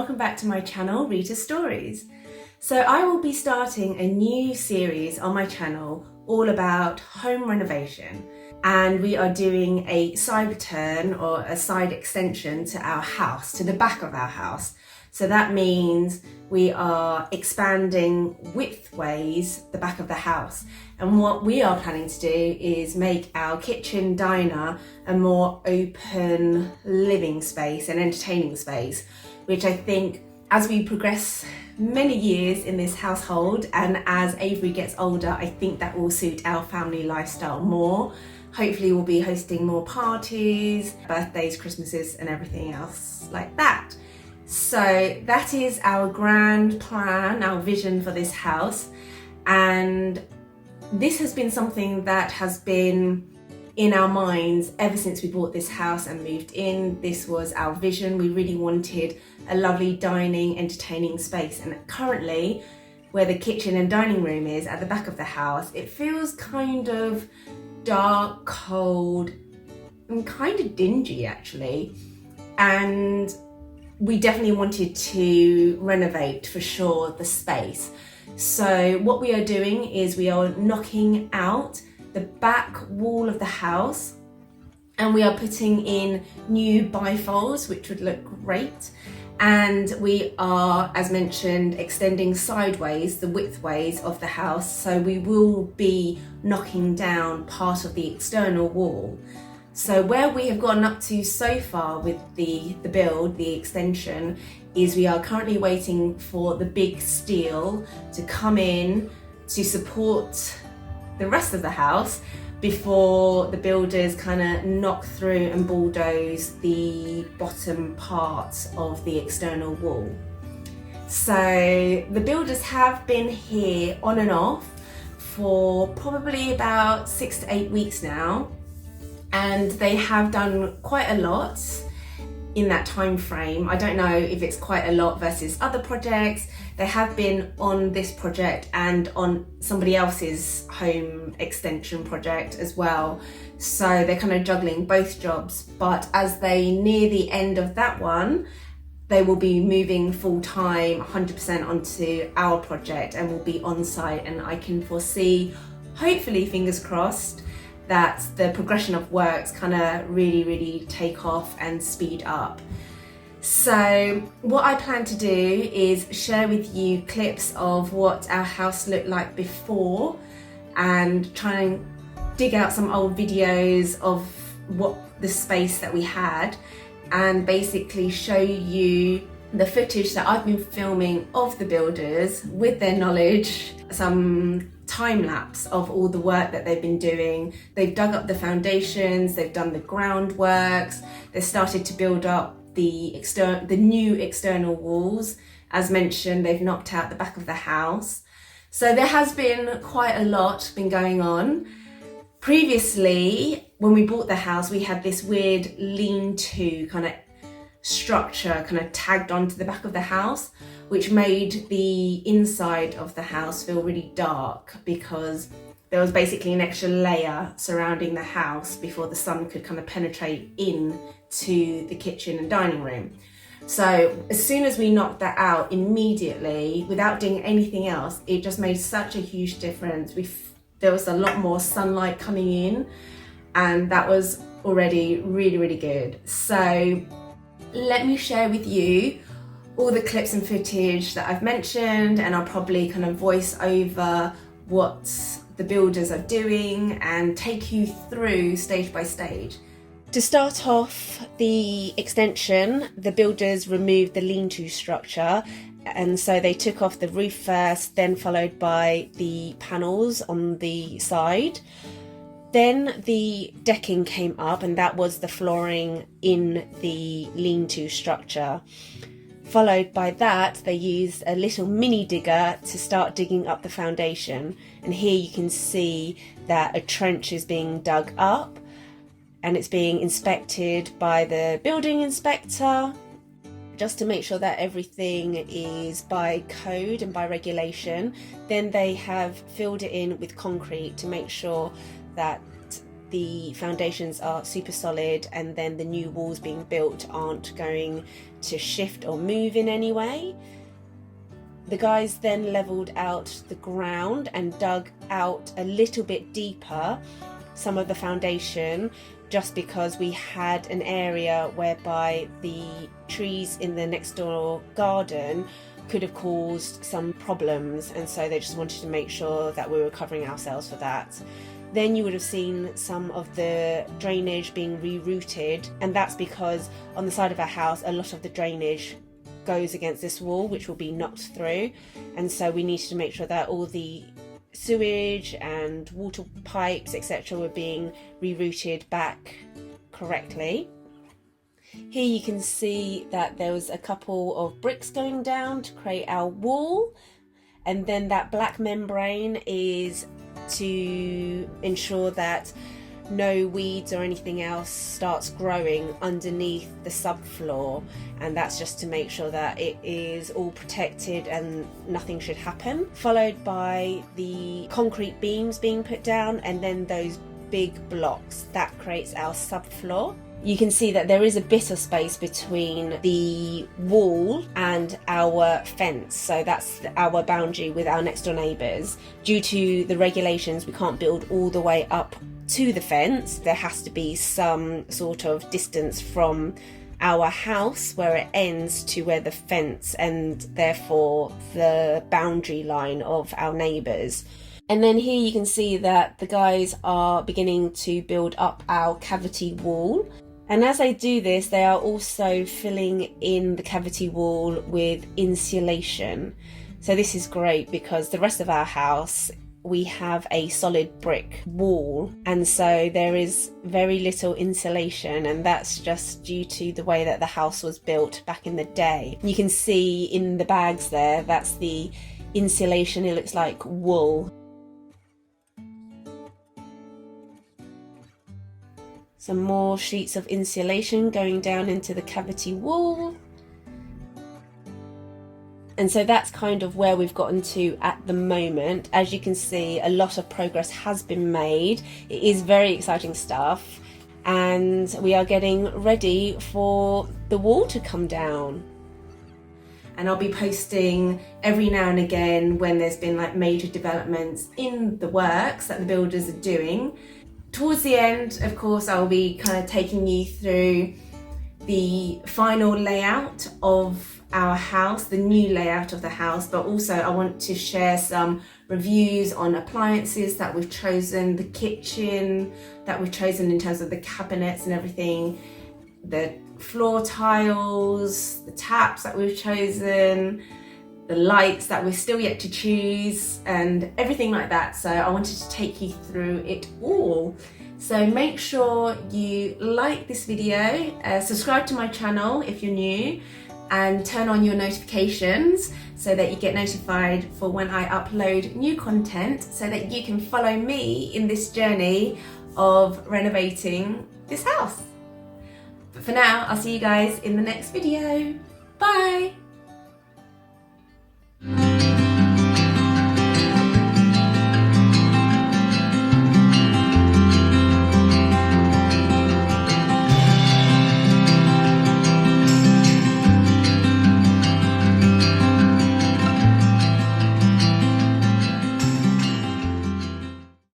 welcome back to my channel, Rita's Stories. So I will be starting a new series on my channel all about home renovation, and we are doing a side turn or a side extension to our house, to the back of our house. So that means we are expanding widthways the back of the house. And what we are planning to do is make our kitchen diner a more open living space and entertaining space, which I think as we progress many years in this household and as Avery gets older, I think that will suit our family lifestyle more. Hopefully we'll be hosting more parties, birthdays, Christmases and everything else like that. So that is our grand plan, our vision for this house. And this has been something that has been in our minds ever since we bought this house and moved in. This was our vision. We really wanted a lovely dining, entertaining space. And currently, where the kitchen and dining room is at the back of the house, it feels kind of dark, cold, and kind of dingy actually. And we definitely wanted to renovate for sure the space. So what we are doing is we are knocking out the back wall of the house and we are putting in new bifolds, which would look great. And we are, as mentioned, extending sideways the widthways of the house. So we will be knocking down part of the external wall. So where we have gotten up to so far with the build, the extension, is we are currently waiting for the big steel to come in to support the rest of the house before the builders kind of knock through and bulldoze the bottom part of the external wall. So the builders have been here on and off for probably about 6 to 8 weeks now. And they have done quite a lot in that time frame. I don't know if it's quite a lot versus other projects. They have been on this project and on somebody else's home extension project as well. So they're kind of juggling both jobs. But as they near the end of that one, they will be moving full time 100% onto our project and will be on site. And I can foresee, hopefully fingers crossed, that the progression of works kind of really take off and speed up. So what I plan to do is share with you clips of what our house looked like before and try and dig out some old videos of what the space that we had and basically show you the footage that I've been filming of the builders with their knowledge, some time lapse of all the work that they've been doing. They've dug up the foundations, they've done the groundworks, they've started to build up the new external walls. As mentioned, they've knocked out the back of the house. So there has been quite a lot been going on. Previously, when we bought the house, we had this weird lean-to kind of structure kind of tagged onto the back of the house, which made the inside of the house feel really dark because there was basically an extra layer surrounding the house before the sun could kind of penetrate in to the kitchen and dining room. So as soon as we knocked that out immediately, without doing anything else, it just made such a huge difference. There was a lot more sunlight coming in and that was already really good. So let me share with you all the clips and footage that I've mentioned, and I'll probably kind of voice over what the builders are doing and take you through stage by stage. To start off the extension, the builders removed the lean-to structure, and so they took off the roof first, then followed by the panels on the side. Then the decking came up, and that was the flooring in the lean-to structure. Followed by that, they used a little mini digger to start digging up the foundation. And here you can see that a trench is being dug up and it's being inspected by the building inspector just to make sure that everything is by code and by regulation. Then they have filled it in with concrete to make sure that the foundations are super solid, and then the new walls being built aren't going to shift or move in any way. The guys then leveled out the ground and dug out a little bit deeper some of the foundation, just because we had an area whereby the trees in the next door garden could have caused some problems, and so they just wanted to make sure that we were covering ourselves for that. Then you would have seen some of the drainage being rerouted, and that's because on the side of our house a lot of the drainage goes against this wall, which will be knocked through, and so we needed to make sure that all the sewage and water pipes, etc., were being rerouted back correctly. Here you can see that there was a couple of bricks going down to create our wall, and then that black membrane is to ensure that no weeds or anything else starts growing underneath the subfloor, and that's just to make sure that it is all protected and nothing should happen. Followed by the concrete beams being put down, and then those big blocks that creates our subfloor. You can see that there is a bit of space between the wall and our fence, so that's our boundary with our next door neighbours. Due to the regulations, we can't build all the way up to the fence. There has to be some sort of distance from our house where it ends to where the fence and therefore the boundary line of our neighbours. And then here you can see that the guys are beginning to build up our cavity wall. And as they do this, they are also filling in the cavity wall with insulation. So this is great because the rest of our house, we have a solid brick wall, and so there is very little insulation, and that's just due to the way that the house was built back in the day. You can see in the bags there, that's the insulation. It looks like wool. Some more sheets of insulation going down into the cavity wall. And so that's kind of where we've gotten to at the moment. As you can see, a lot of progress has been made. It is very exciting stuff, and we are getting ready for the wall to come down. And I'll be posting every now and again when there's been like major developments in the works that the builders are doing. Towards the end, of course, I'll be kind of taking you through the final layout of our house, the new layout of the house, but also I want to share some reviews on appliances that we've chosen, the kitchen that we've chosen in terms of the cabinets and everything, the floor tiles, the taps that we've chosen, the lights that we're still yet to choose, and everything like that. So I wanted to take you through it all. So make sure you like this video, subscribe to my channel if you're new, and turn on your notifications so that you get notified for when I upload new content, so that you can follow me in this journey of renovating this house. But for now, I'll see you guys in the next video. Bye!